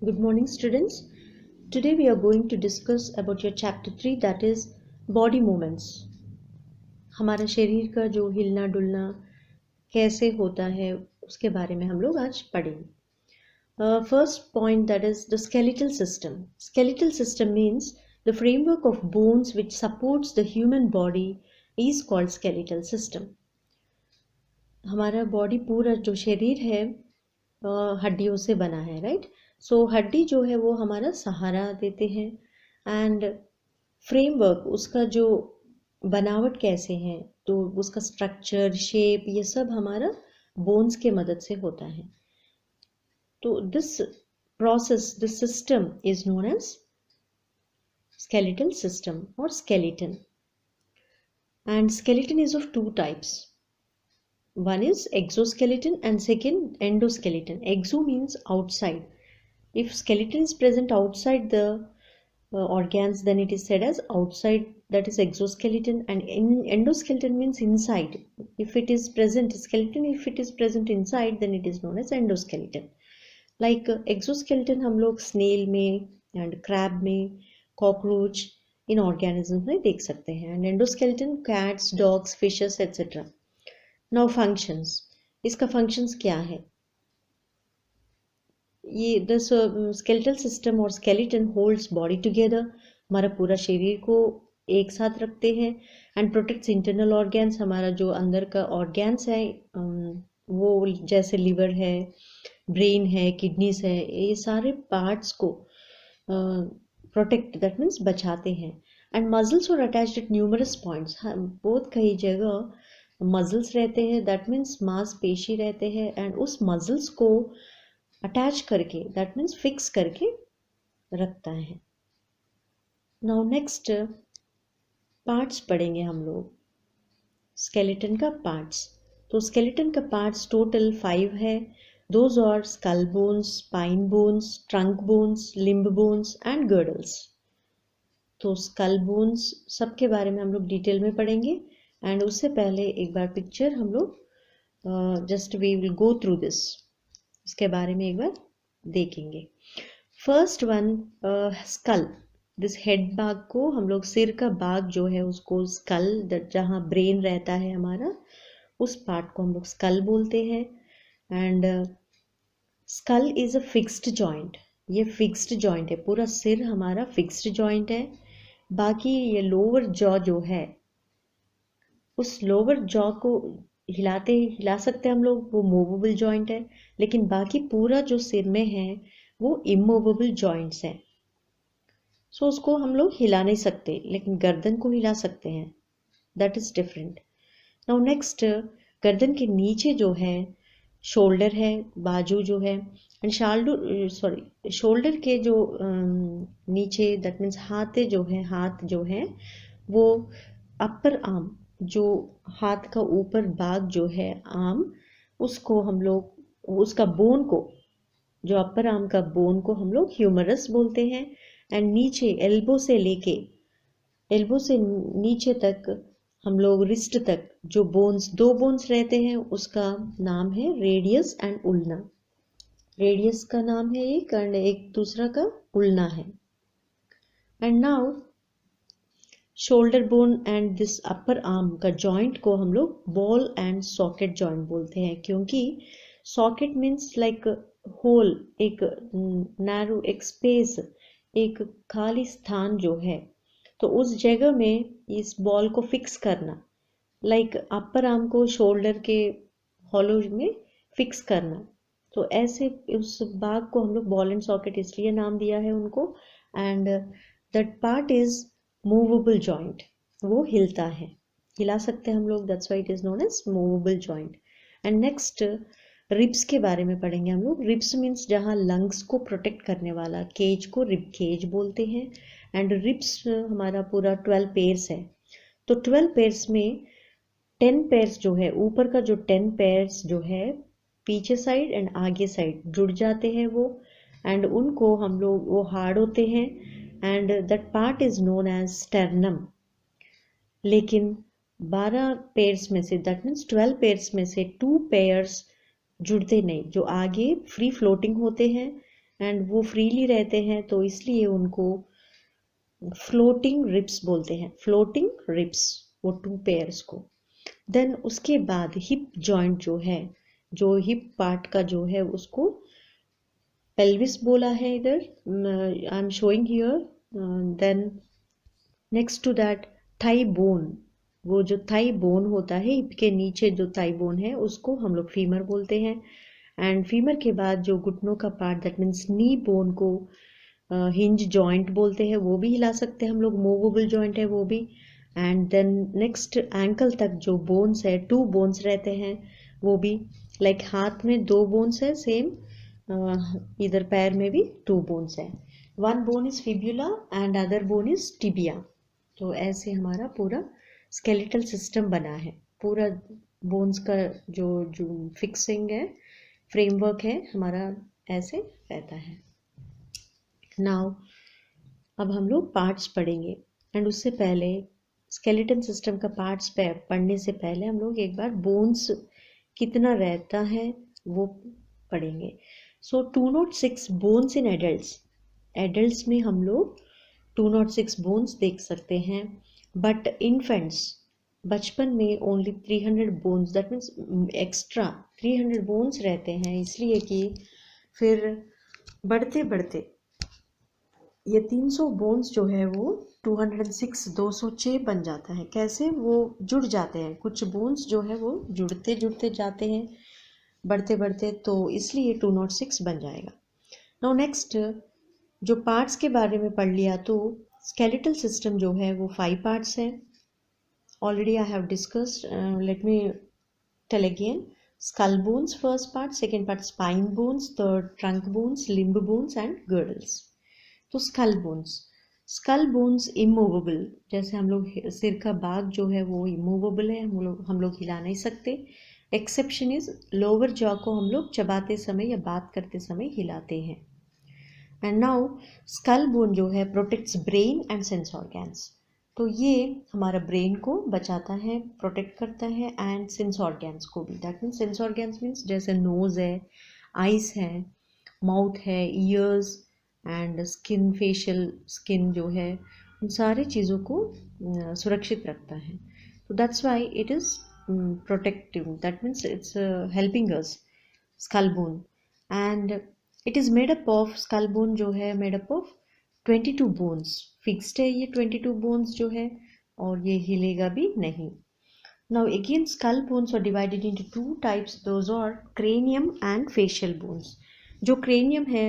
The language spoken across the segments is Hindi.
Good morning, students. Today we are going to discuss about your chapter 3, that is body movements. हमारा शरीर का जो हिलना डुलना कैसे होता है उसके बारे में हम लोग आज पढ़ेंगे. First point, that is the skeletal system. Skeletal system means the framework of bones which supports the human body is called skeletal system. हमारा बॉडी पूरा जो शरीर है हड्डियों से बना है, राइट. सो हड्डी जो है वो हमारा सहारा देते हैं एंड फ्रेमवर्क उसका जो बनावट कैसे है तो उसका स्ट्रक्चर शेप ये सब हमारा बोन्स के मदद से होता है. तो this process this system is known as skeletal system or skeleton. And skeleton is of two types. One is exoskeleton and second endoskeleton. Exo means outside. If skeleton is present outside the organs, then it is said as outside, that is exoskeleton, and endoskeleton means inside. If it is present skeleton, if it is present inside, then it is known as endoskeleton. Like exoskeleton हम लोग snail में and crab में, cockroach इन organisms में देख सकते हैं, and endoskeleton cats, dogs, fishes etc. Now functions. इसका functions क्या है? ये द स्केलेटल सिस्टम और स्केलेटन होल्ड्स बॉडी टुगेदर, हमारा पूरा शरीर को एक साथ रखते हैं एंड प्रोटेक्ट्स इंटरनल ऑर्गन्स. हमारा जो अंदर का ऑर्गन्स है वो जैसे लिवर है, ब्रेन है, किडनीज है, ये सारे पार्ट्स को प्रोटेक्ट, दैट मीन्स बचाते हैं. And muscles are attached at numerous points. बहुत कई जगह मसल्स रहते हैं, दैट मीन्स मांसपेशी रहते हैं एंड उस मसल्स को अटैच करके, दैट मीन्स फिक्स करके रखता है. नाउ नेक्स्ट पार्ट्स पढ़ेंगे हम लोग स्केलेटन का पार्ट्स. तो स्केलेटन का पार्ट्स टोटल 5 है. Those are skull bones, spine bones, trunk bones, limb bones and girdles. तो स्कल बोन्स सबके बारे में हम लोग डिटेल में पढ़ेंगे एंड उससे पहले एक बार पिक्चर हम लोग just we will go through this, इसके बारे में एक बार देखेंगे. First one skull. This head बाग को हम लोग, सिर का बाग जो है उसको स्कल, जहाँ ब्रेन रहता है हमारा, उस पार्ट को हम लोग स्कल बोलते हैं. And skull is a fixed joint. ये फिक्स्ड जॉइंट है, पूरा सिर हमारा फिक्स्ड जॉइंट है. बाकी ये लोअर जॉ जो है, उस लोअर जॉ को हिला सकते हैं हम लोग, वो मूवेबल जॉइंट है. लेकिन बाकी पूरा जो सिर में है वो इमूवेबल जॉइंट्स हैं. सो उसको हम लोग हिला नहीं सकते, लेकिन गर्दन को हिला सकते हैं, that is different. Now next, गर्दन के नीचे जो है शोल्डर है, बाजू जो है, एंड शोल्डर के जो नीचे, दैट मीन्स हाथ जो है वो अपर आर्म, जो हाथ का ऊपर भाग जो है आर्म, उसको हम लोग, उसका बोन को, जो अपर आर्म का बोन को हम लोग ह्यूमरस बोलते हैं. एंड नीचे एल्बो से नीचे तक हम लोग रिस्ट तक जो बोन्स, 2 बोन्स रहते हैं, उसका नाम है रेडियस एंड उल्ना. रेडियस का नाम है एक एंड एक दूसरा का उल्ना है. And now shoulder bone and this upper arm का जॉइंट को हम लोग बॉल एंड सॉकेट जॉइंट बोलते हैं, क्योंकि सॉकेट मीन्स लाइक होल, एक नैरो, एक स्पेस, एक खाली स्थान जो है, तो उस जगह में इस बॉल को फिक्स करना, लाइक अपर आर्म को शोल्डर के हॉलो में फिक्स करना. तो ऐसे उस भाग को हम लोग बॉल एंड सॉकेट इसलिए नाम दिया है उनको. And that part is movable joint, वो हिलता है, हिला सकते हैं हम लोग, that's why it is known as movable joint. And next ribs के बारे में पढ़ेंगे हम लोग. रिब्स मीन्स जहाँ लंग्स को प्रोटेक्ट करने वाला केज को रिब केज बोलते हैं. एंड रिब्स हमारा पूरा 12 पेयर्स है. तो 12 पेयर्स में 10 पेयर्स जो है, ऊपर का जो 10 पेयर्स जो है पीछे साइड एंड आगे साइड जुड़ जाते हैं वो, एंड उनको हम लोग, वो हार्ड होते हैं and that part is known as sternum. लेकिन 12 पेयर्स में से, दैट मीन्स 12 पेयर्स में से 2 पेयर्स जुड़ते नहीं, जो आगे फ्री फ्लोटिंग होते हैं एंड वो फ्रीली रहते हैं, तो इसलिए उनको फ्लोटिंग रिब्स बोलते हैं, फ्लोटिंग रिब्स, वो 2 पेयर्स को। देन उसके बाद हिप जॉइंट जो है, जो हिप पार्ट का जो है उसको पेल्विस बोला है इधर, I am showing here. Then next to that thigh bone, वो जो थाई बोन होता है हिप के नीचे जो थाई बोन है उसको हम लोग फीमर बोलते हैं। एंड फीमर के बाद जो घुटनों का part, that means knee bone को हिंज जॉइंट बोलते हैं, वो भी हिला सकते हैं हम लोग, मूवेबल जॉइंट है वो भी। एंड देन नेक्स्ट एंकल तक जो बोन्स है, 2 बोन्स रहते हैं वो भी, लाइक हाथ में 2 बोन्स है सेम, इधर पैर में भी 2 बोन्स है, 1 bone is fibula and other bone is tibia. तो ऐसे हमारा पूरा स्केलेटल सिस्टम बना है, पूरा बोन्स का जो जो फिक्सिंग है, फ्रेमवर्क है हमारा, ऐसे रहता है। नाउ अब हम लोग पार्ट्स पढ़ेंगे, एंड उससे पहले स्केलेटन सिस्टम का पार्ट्स पढ़ने से पहले हम लोग एक बार बोन्स कितना रहता है वो पढ़ेंगे। सो 206 बोन्स इन एडल्ट्स, एडल्ट्स में हम लोग 206 बोन्स देख सकते हैं, बट इन्फेंट्स बचपन में only 300 bones, that means extra 300 bones रहते हैं, इसलिए कि फिर बढ़ते बढ़ते ये 300 बोन्स जो है वो 206 206 बन जाता है। कैसे? वो जुड़ जाते हैं, कुछ बोन्स जो है वो जुड़ते जुड़ते जाते हैं बढ़ते बढ़ते, तो इसलिए 206 बन जाएगा। नाउ नेक्स्ट जो पार्ट्स के बारे में पढ़ लिया, तो स्केलेटल सिस्टम जो है वो 5 पार्ट्स हैं, already I have discussed, let me tell again. Skull bones first part, second part spine bones, third trunk bones, limb bones and girdles. तो स्कल बोन्स इमूवेबल, जैसे हम लोग सिर का बाग जो है वो इमूवेबल है, हम लोग हिला नहीं सकते। एक्सेप्शन इज लोअर जॉ को हम लोग चबाते समय या बात करते समय हिलाते हैं। एंड नाउ स्कल बोन जो है protects brain and sense organs, तो ये हमारा ब्रेन को बचाता है, प्रोटेक्ट करता है, एंड सेंस ऑर्गन्स को भी। That means sense organs means जैसे नोज है, आइज है, माउथ है, years and skin, facial skin जो है, उन सारी चीज़ों को सुरक्षित रखता है। तो that's why it is protective, that means it's helping us, skull bone. And it is made up of, skull bone जो है made up of 22 bones, fixed है ये 22 बोन्स जो है, और ये हिलेगा भी नहीं। Now again skull bones are divided into 2 types, those are cranium and facial bones. जो cranium है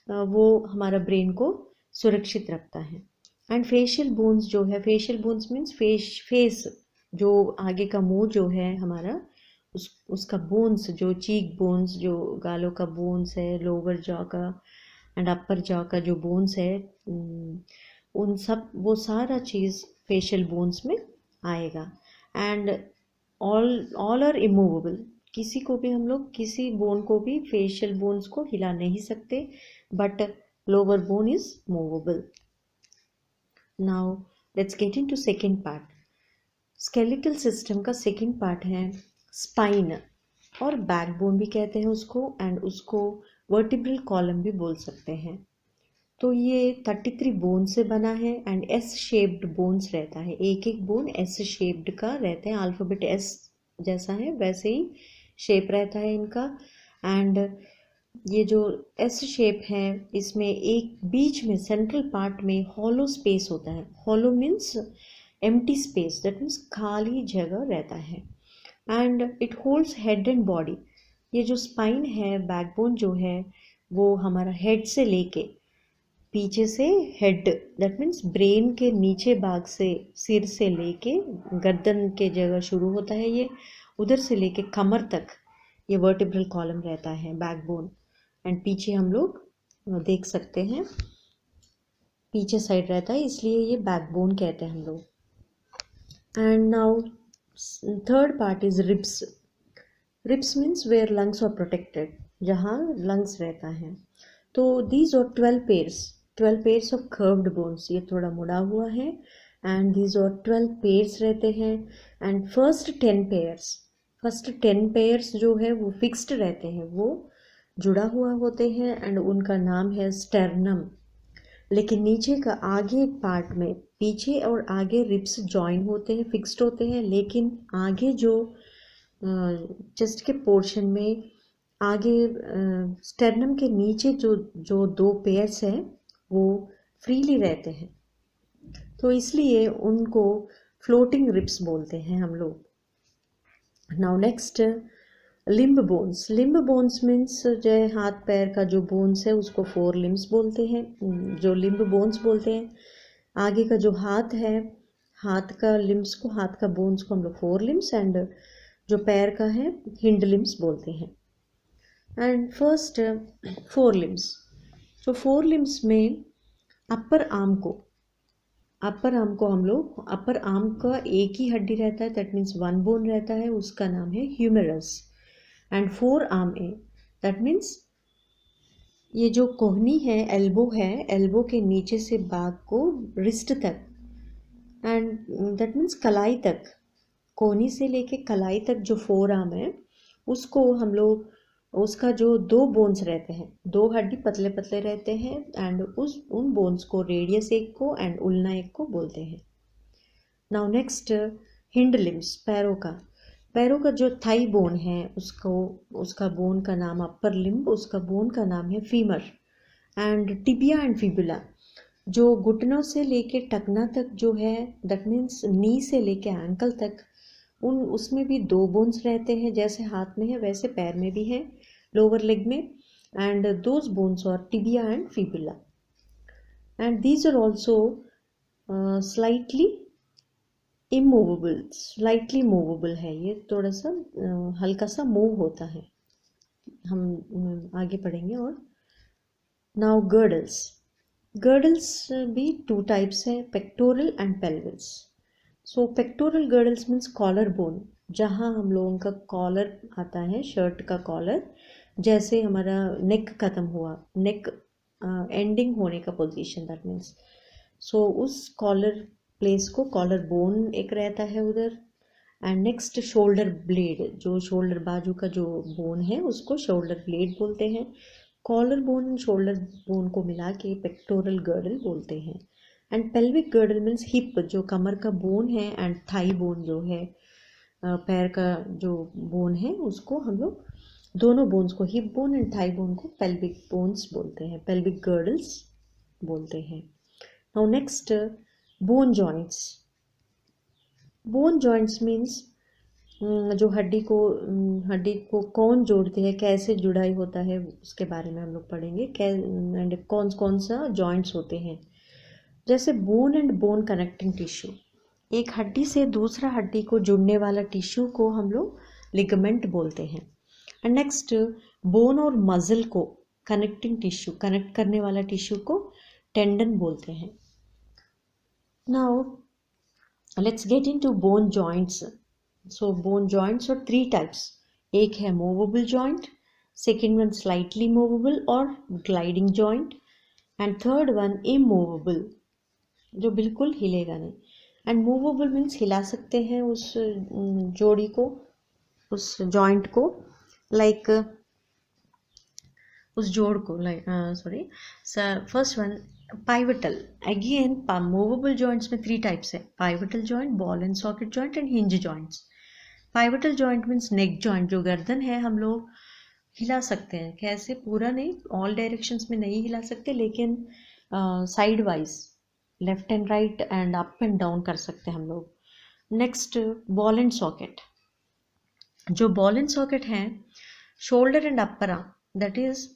वो हमारा ब्रेन को सुरक्षित रखता है, एंड फेशियल बोन्स जो है, फेशियल बोन्स मीन्स फेस, जो आगे का मुंह जो है हमारा, उसका बोन्स, जो चीक बोन्स, जो गालों का बोन्स है, लोअर जॉ का एंड अपर जॉ का जो बोन्स है, उन सब, वो सारा चीज़ फेशियल बोन्स में आएगा। एंड ऑल आर इमूवेबल, किसी को भी हम लोग, किसी बोन को भी, फेशियल बोन्स को हिला नहीं सकते, but lower bone is movable. Now let's get into second part. Skeletal system का सेकेंड पार्ट है स्पाइन, और बैकबोन भी कहते हैं उसको, एंड उसको वर्टिब्रल कॉलम भी बोल सकते हैं। तो ये 33 बोन से बना है, एंड एस शेप्ड बोन्स रहता है, एक एक बोन एस शेप्ड का रहते हैं, अल्फ़ाबेट एस जैसा है वैसे ही शेप रहता है इनका। एंड ये जो एस शेप है, इसमें एक बीच में सेंट्रल पार्ट में हॉलो स्पेस होता है, hollow means empty space, that means खाली जगह रहता है, and it holds head and body. ये जो स्पाइन है, बैकबोन जो है, वो हमारा हेड से लेके पीछे से, हेड दैट मीन्स ब्रेन के नीचे भाग से, सिर से लेके गर्दन के जगह शुरू होता है ये, उधर से लेके कमर तक ये वर्टिब्रल कॉलम रहता है, बैकबोन। एंड पीछे हम लोग देख सकते हैं, पीछे साइड रहता है, इसलिए ये बैकबोन कहते हैं हम लोग। And now third part is ribs. Ribs means where lungs are protected, जहाँ लंग्स रहता है। तो these are 12 pairs of curved bones, ये थोड़ा मुड़ा हुआ है, एंड दीज आर 12 पेयर्स रहते हैं। एंड फर्स्ट 10 पेयर्स जो है वो फिक्स्ड रहते हैं, वो जुड़ा हुआ होते हैं एंड उनका नाम है स्टेर्नम। लेकिन नीचे का आगे पार्ट में पीछे और आगे रिब्स जॉइन होते हैं, फिक्स्ड होते हैं, लेकिन आगे जो चेस्ट के पोर्शन में आगे स्टेर्नम के नीचे जो जो दो पेयर्स हैं वो फ्रीली रहते हैं, तो इसलिए उनको फ्लोटिंग रिब्स बोलते हैं हम लोग। Now next, limb bones. Limb bones means जो हाथ पैर का जो बोन्स है उसको फोर लिम्स बोलते हैं, जो लिम्ब बोन्स बोलते हैं। आगे का जो हाथ है, हाथ का लिम्स को, हाथ का बोन्स को हम लोग फोर लिम्स, एंड जो पैर का है हिंड लिम्स बोलते हैं। And first four limbs. तो फोर लिम्स में अपर आर्म को हम लोग, अपर आर्म का एक ही हड्डी रहता है, दैट मीन्स वन बोन रहता है, उसका नाम है humerus. And forearm a, that means ये जो कोहनी है, एल्बो है, एल्बो के नीचे से बाग को रिस्ट तक, एंड दैट मीन्स कलाई तक, कोहनी से लेके कलाई तक जो फोर आर्म है उसको हम लोग, उसका जो दो बोन्स रहते हैं, दो हड्डी पतले पतले रहते हैं, एंड उन बोन्स को रेडियस एक को एंड उल्ना एक को बोलते हैं। नाउ नेक्स्ट, हिंड लिम्स, पैरों का जो थाई बोन है उसका बोन का नाम अपर लिम्ब, उसका बोन का नाम है femur. And tibia and fibula, जो घुटनों से लेके टखना तक जो है, दैट मीन्स नी से लेके एंकल तक, उसमें भी दो बोन्स रहते हैं, जैसे हाथ में है वैसे पैर में भी है, लोअर लेग में, and those bones are tibia and fibula. And these are also slightly immovable, slightly movable है, ये थोड़ा सा हल्का सा मूव होता है। हम आगे पढ़ेंगे। और नाउ गर्डल्स भी टू टाइप्स है, pectoral and pelvis. So pectoral girdles means collar bone, जहाँ हम लोगों का कॉलर आता है, शर्ट का कॉलर, जैसे हमारा नेक खत्म हुआ, नेक एंडिंग होने का पोजीशन, दैट मीन्स सो उस कॉलर प्लेस को कॉलर बोन एक रहता है उधर। एंड नेक्स्ट शोल्डर ब्लेड, जो शोल्डर बाजू का जो बोन है उसको शोल्डर ब्लेड बोलते हैं। Collar bone and shoulder bone को मिला के पेक्टोरल गर्डल बोलते हैं। And pelvic girdle means hip, जो कमर का बोन है, एंड थाई बोन जो है, पैर का जो बोन है, उसको हम लोग दोनों बोन्स को, hip bone and thigh bone को पेल्विक बोन्स बोलते हैं, पेल्विक गर्डल्स बोलते हैं। Now next, bone joints means जो हड्डी को कौन जोड़ते हैं, कैसे जुड़ाई होता है, उसके बारे में हम लोग पढ़ेंगे। एंड कौन सा जॉइंट्स होते हैं, जैसे bone and bone connecting tissue, एक हड्डी से दूसरा हड्डी को जुड़ने वाला टिश्यू को हम लोग लिगामेंट बोलते हैं। एंड नेक्स्ट, बोन और मसल को कनेक्टिंग टिश्यू, कनेक्ट करने वाला टिश्यू को टेंडन बोलते हैं। Now let's get into bone joints. So bone joints और थ्री टाइप्स, एक है movable joint, second one slightly movable और gliding joint, and third one immovable, जो बिल्कुल हिलेगा नहीं। एंड मूवेबल मीन्स हिला सकते हैं उस जोड़ी को, उस जॉइंट को, लाइक उस जोड़ को, like first one pivotal. Again movable joints में थ्री टाइप्स है, pivotal joint, ball and socket joint and hinge joints. Pivotal joint means neck joint, जो गर्दन है हम लोग हिला सकते हैं, कैसे, पूरा नहीं, ऑल डायरेक्शंस में नहीं हिला सकते, लेकिन side wise, left and right and up and down कर सकते हैं हम लोग। Next, ball and socket. जो बॉल एंड सॉकेट हैं, shoulder and upper arm, that is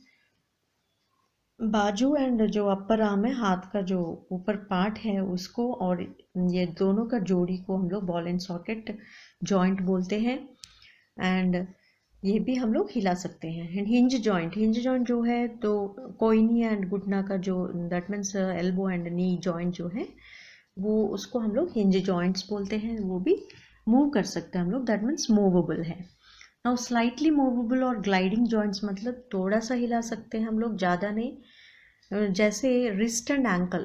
बाजू एंड जो अपर आर्म है, हाथ का जो ऊपर पार्ट है उसको, और ये दोनों का जोड़ी को हम लोग बॉल एंड सॉकेट जॉइंट बोलते हैं। एंड ये भी हम लोग हिला सकते हैं। एंड हिंज जॉइंट जो है, तो कोइनी एंड घुटना का जो, that means elbow and knee joint जो है, वो उसको हम लोग हिंज जॉइंट्स बोलते हैं, वो भी मूव कर सकते हैं हम लोग, दैट मीन्स मूवेबल है। नाउ स्लाइटली मूवेबल और ग्लाइडिंग जॉइंट्स मतलब थोड़ा सा हिला सकते हैं हम लोग, ज़्यादा नहीं, जैसे wrist and ankle,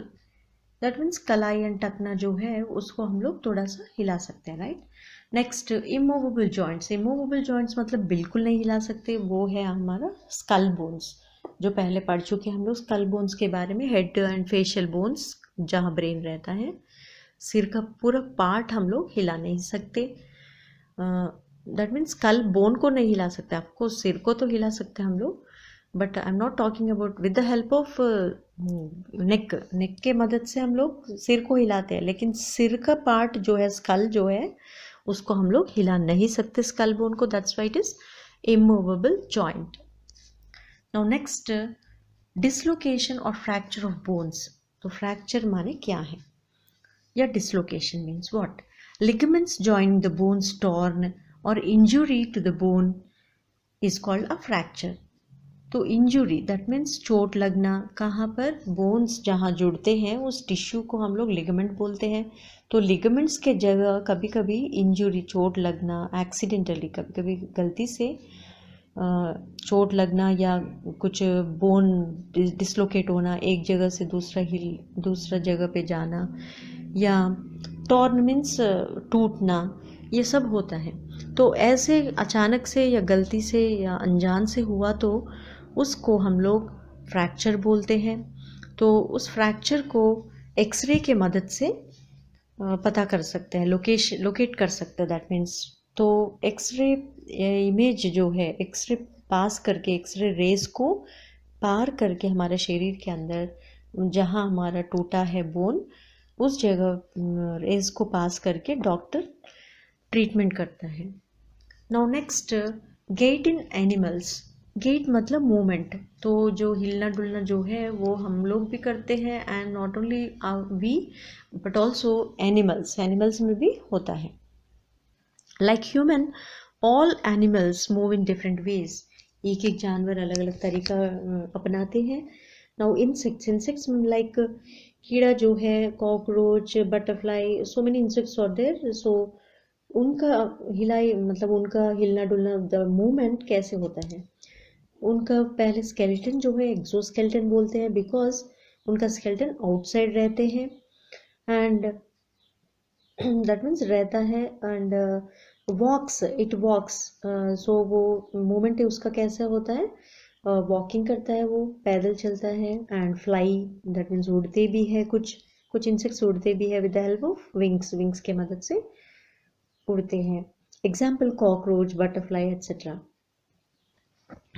that means कलाई एंड टखना जो है उसको हम लोग थोड़ा सा हिला सकते हैं, right. Next immovable joints. Immovable joints मतलब बिल्कुल नहीं हिला सकते, वो है हमारा स्कल बोन्स, जो पहले पढ़ चुके हैं हम लोग स्कल बोन्स के बारे में। हेड एंड फेशियल बोन्स, जहाँ ब्रेन रहता है, सिर का पूरा पार्ट हम लोग हिला नहीं सकते। दैट मीन्स स्कल बोन को नहीं हिला सकते, आपको सिर को तो हिला सकते हैं हम लोग, but I am not talking about with the help of neck. Neck के मदद से हम लोग सिर को हिलाते हैं, लेकिन सिर का पार्ट जो है, स्कल जो है, उसको हम लोग हिला नहीं सकते स्कल बोन को, that's why it is immovable joint. Now next, dislocation और फ्रैक्चर ऑफ बोन्स। तो फ्रैक्चर माने क्या है, या dislocation means what? Ligaments joining the bones torn और injury to the bone is called a fracture. तो इंजुरी दैट मीन्स चोट लगना, कहाँ पर? बोन्स जहाँ जुड़ते हैं उस टिश्यू को हम लोग लिगामेंट बोलते हैं। तो लिगामेंट्स के जगह कभी कभी इंजुरी, चोट लगना, एक्सीडेंटली कभी कभी गलती से चोट लगना, या कुछ बोन डिसलोकेट होना, एक जगह से दूसरा जगह पे जाना, या टॉर्न मीन्स टूटना, ये सब होता है। तो ऐसे अचानक से या गलती से या अनजान से हुआ तो उसको हम लोग फ्रैक्चर बोलते हैं। तो उस फ्रैक्चर को एक्सरे के मदद से पता कर सकते हैं, लोकेट कर सकते हैं, दैट मीन्स। तो एक्सरे इमेज जो है, एक्सरे पास करके, एक्सरे रेस को पार करके हमारे शरीर के अंदर जहाँ हमारा टूटा है बोन, उस जगह रेस को पास करके डॉक्टर ट्रीटमेंट करता है। Now next, gait in animals. Gait मतलब मूवमेंट, तो जो हिलना डुलना जो है वो हम लोग भी करते हैं, and not only we but also animals, animals में भी होता है। Like human, all animals move in different ways. एक एक जानवर अलग अलग तरीका अपनाते हैं। नाउ इंसेक्ट्स, इंसेक्ट्स लाइक कीड़ा जो है, cockroach, butterfly, so many insects are there. सो उनका हिलाई मतलब उनका हिलना डुलना, द मूवमेंट कैसे होता है? उनका पहले स्केलेटन जो है एक्सोस्केलेटन बोलते हैं, बिकॉज उनका स्केलेटन आउटसाइड रहते हैं, एंड दैट मीन्स रहता है, एंड वॉक्स, इट वॉक्स। सो वो मूवमेंट है उसका कैसा होता है? वॉकिंग करता है, वो पैदल चलता है। एंड फ्लाई दैट मीन्स उड़ते भी है, कुछ इंसेक्ट्स उड़ते भी है with the help of wings, wings के मदद से उड़ते हैं। Example cockroach, butterfly etcetera.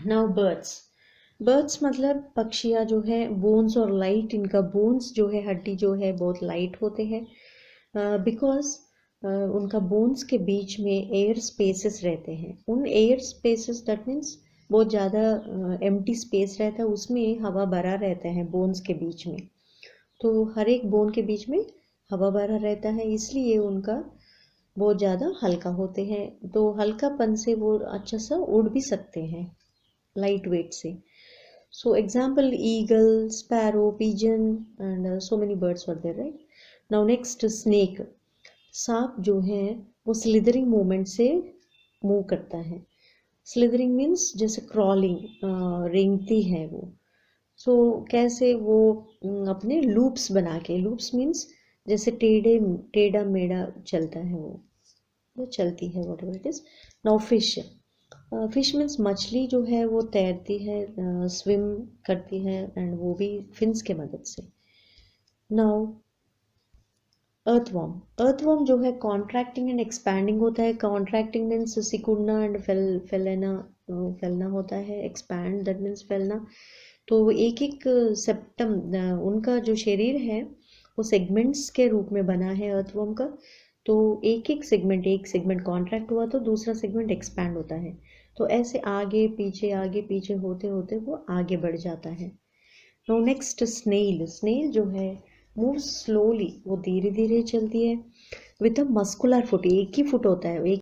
Now birds, birds मतलब पक्षियाँ जो है, बोन्स और लाइट, इनका बोन्स जो है, हड्डी जो है, बहुत लाइट होते हैं, बिकॉज उनका बोन्स के बीच में एयर स्पेसेस रहते हैं। उन एयर स्पेसेस दैट मीन्स बहुत ज़्यादा एम्प्टी स्पेस रहता है, उसमें हवा भरा रहता है बोन्स के बीच में। तो हर एक बोन के बीच में हवा भरा रहता है, इसलिए उनका बहुत ज़्यादा हल्का होते हैं। तो हल्कापन से वो अच्छा सा उड़ भी सकते हैं, लाइट वेट से। So example eagle, sparrow, pigeon, and so many birds are there, right? Now next, snake. सांप जो है वो स्लिदरिंग मूवमेंट से मूव करता है। स्लिदरिंग मीन्स जैसे क्रॉलिंग, रेंगती है वो। सो कैसे वो अपने लूप्स बना के, लूप्स मीन्स जैसे टेढ़ा मेढ़ा चलता है वो चलती है, what ever it is. Now fish, fish means मछली जो है वो तैरती है, स्विम करती है, एंड वो भी फिन्स के मदद से। नाउ अर्थवॉर्म, अर्थवॉर्म जो है कॉन्ट्रैक्टिंग एंड एक्सपैंडिंग होता है। कॉन्ट्रैक्टिंग मीन्स सिकुड़ना, एंड फैलना होता है। एक्सपैंड दैट मीन्स फैलना। तो एक एक सेप्टम, उनका जो शरीर है वो सेगमेंट्स के रूप में बना है अर्थवॉर्म का। तो एक सेगमेंट कॉन्ट्रैक्ट हुआ तो दूसरा सेगमेंट एक्सपैंड होता है। तो ऐसे आगे पीछे होते होते वो आगे बढ़ जाता है। Now next, snail. स्नेल जो है मूव स्लोली, वो धीरे धीरे चलती है, विथ अ मस्कुलर फुट, एक ही फुट होता है, एक